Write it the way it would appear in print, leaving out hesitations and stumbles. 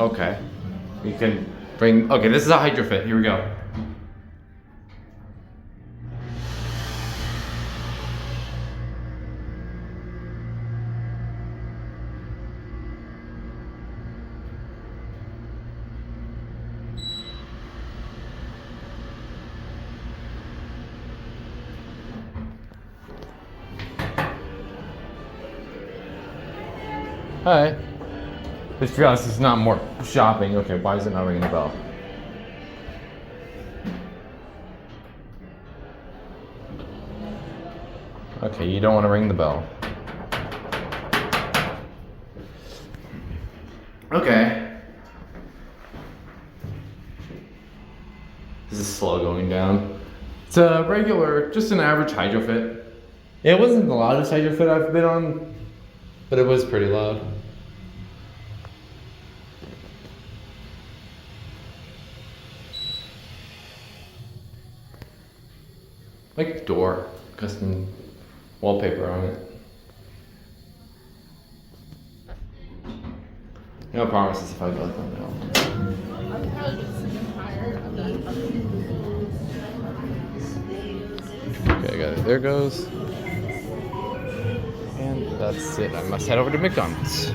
Okay. You can bring, okay, this is a Hydrofit. Here we go. Hi. Just realized it's not more shopping. Okay, why is it not ringing the bell? Okay, you don't want to ring the bell. Okay. This is slow going down. It's a regular, just an average Hydrofit. It wasn't the loudest Hydrofit I've been on, but it was pretty loud. Like door, custom wallpaper on it. No promises if I got them now. I'm probably just sick tired of that. Okay, I got it. There it goes. And that's it. I must head over to McDonald's.